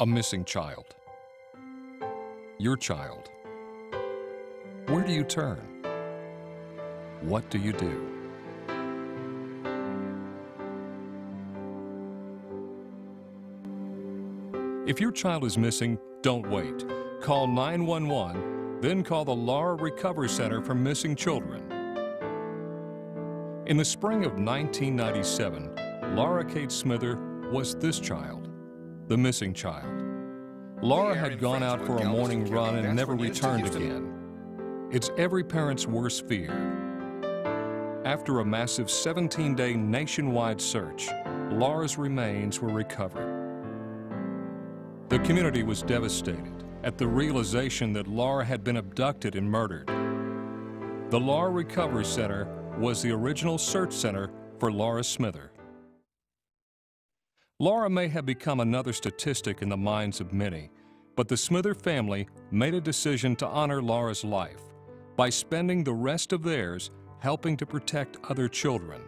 A missing child. Your child. Where do you turn? What do you do? If your child is missing, don't wait. Call 911, then call the Laura Recovery Center for Missing Children. In the spring of 1997, Laura Kate Smither was this child, the missing child. Laura had gone out for a morning run and never returned again. It's every parent's worst fear. After a massive 17-day nationwide search, Laura's remains were recovered. The community was devastated at the realization that Laura had been abducted and murdered. The Laura Recovery Center was the original search center for Laura Smither. Laura may have become another statistic in the minds of many, but the Smither family made a decision to honor Laura's life by spending the rest of theirs helping to protect other children.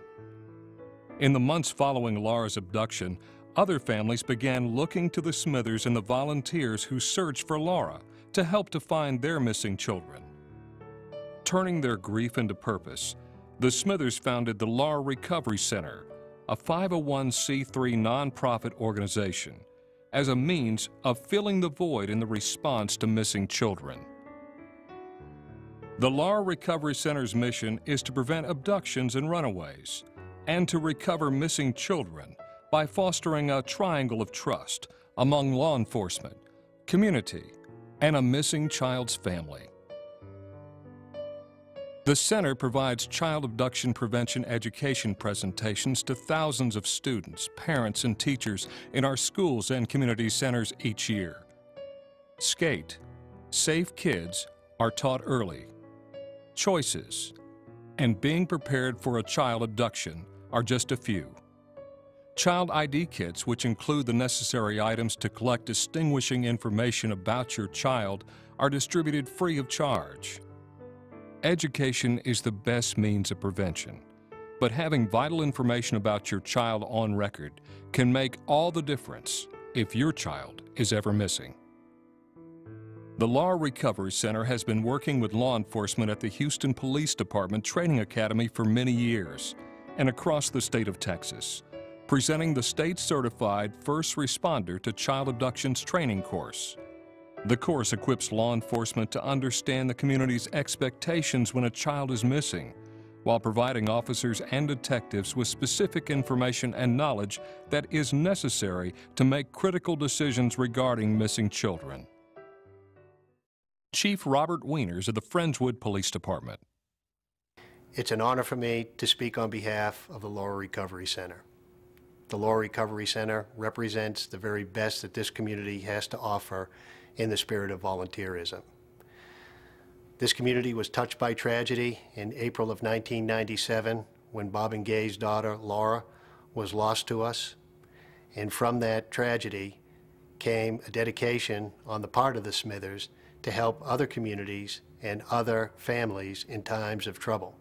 In the months following Laura's abduction, other families began looking to the Smithers and the volunteers who searched for Laura to help to find their missing children. Turning their grief into purpose, the Smithers founded the Laura Recovery Center, a 501c3 nonprofit organization, as a means of filling the void in the response to missing children. The Laura Recovery Center's mission is to prevent abductions and runaways, and to recover missing children by fostering a triangle of trust among law enforcement, community, and a missing child's family. The center provides child abduction prevention education presentations to thousands of students, parents, and teachers in our schools and community centers each year. SCATE, Safe Kids, are taught early. Choices and being prepared for a child abduction are just a few. Child ID kits, which include the necessary items to collect distinguishing information about your child, are distributed free of charge. Education is the best means of prevention, but having vital information about your child on record can make all the difference if your child is ever missing. The Laura Recovery Center has been working with law enforcement at the Houston Police Department Training Academy for many years and across the state of Texas, presenting the state-certified First Responder to Child Abductions training course. The course equips law enforcement to understand the community's expectations when a child is missing, while providing officers and detectives with specific information and knowledge that is necessary to make critical decisions regarding missing children. Chief Robert Wieners of the Friendswood Police Department. It's an honor for me to speak on behalf of the Laura Recovery Center. The Laura Recovery Center represents the very best that this community has to offer in the spirit of volunteerism. This community was touched by tragedy in April of 1997 when Bob and Gay's daughter, Laura, was lost to us. And from that tragedy came a dedication on the part of the Smithers to help other communities and other families in times of trouble.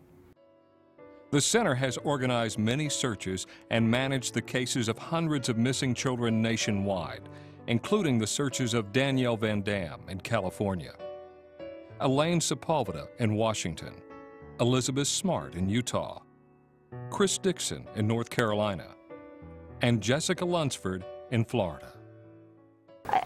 The center has organized many searches and managed the cases of hundreds of missing children nationwide, including the searches of Danielle Van Dam in California, Elaine Sepulveda in Washington, Elizabeth Smart in Utah, Chris Dixon in North Carolina, and Jessica Lunsford in Florida.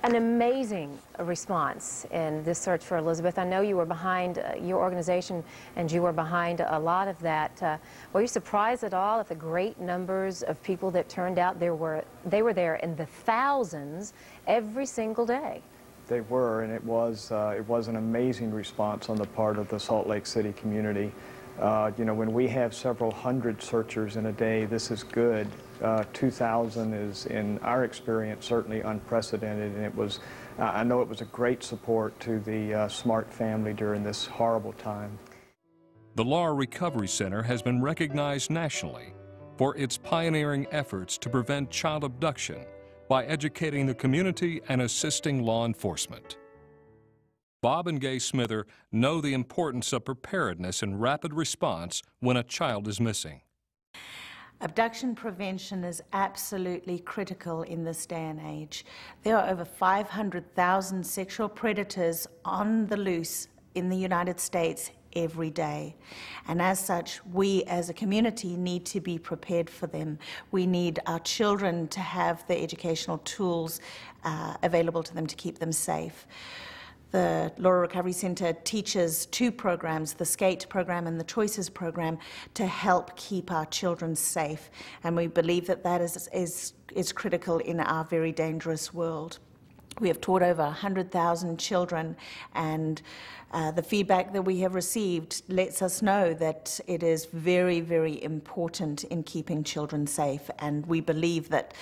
An amazing response in this search for Elizabeth. I know you were behind your organization, and you were behind a lot of that. Were you surprised at all at the great numbers of people that turned out? They were there in the thousands every single day. They were, and it was an amazing response on the part of the Salt Lake City community. You know, when we have several hundred searchers in a day, this is good. 2,000 is, in our experience, certainly unprecedented, and it was, I know it was a great support to the Smart family during this horrible time. The Laura Recovery Center has been recognized nationally for its pioneering efforts to prevent child abduction by educating the community and assisting law enforcement. Bob and Gay Smither know the importance of preparedness and rapid response when a child is missing. Abduction prevention is absolutely critical in this day and age. There are over 500,000 sexual predators on the loose in the United States every day. And as such, we as a community need to be prepared for them. We need our children to have the educational tools available to them to keep them safe. The Laura Recovery Center teaches two programs, the SCATE program and the Choices program, to help keep our children safe. And we believe that that is critical in our very dangerous world. We have taught over 100,000 children, and the feedback that we have received lets us know that it is very, very important in keeping children safe. And we believe that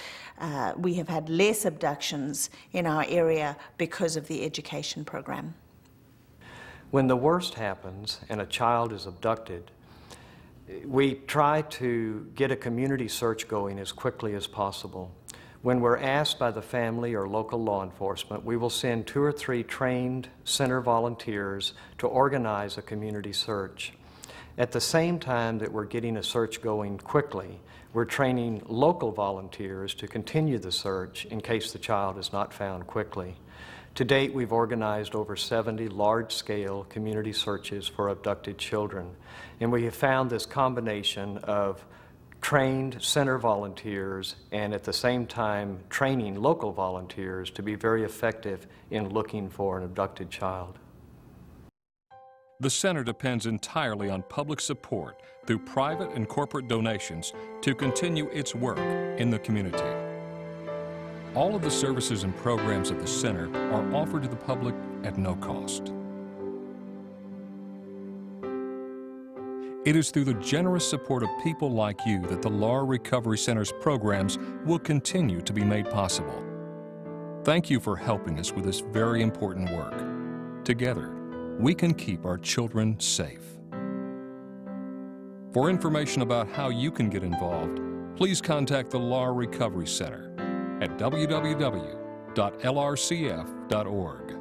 we have had less abductions in our area because of the education program. When the worst happens and a child is abducted, we try to get a community search going as quickly as possible. When we're asked by the family or local law enforcement, we will send 2 or 3 trained center volunteers to organize a community search. At the same time that we're getting a search going quickly, we're training local volunteers to continue the search in case the child is not found quickly. To date, we've organized over 70 large-scale community searches for abducted children, and we have found this combination of trained center volunteers and at the same time training local volunteers to be very effective in looking for an abducted child. The center depends entirely on public support through private and corporate donations to continue its work in the community. All of the services and programs of the center are offered to the public at no cost. It is through the generous support of people like you that the Laura Recovery Center's programs will continue to be made possible. Thank you for helping us with this very important work. Together, we can keep our children safe. For information about how you can get involved, please contact the Laura Recovery Center at www.lrcf.org.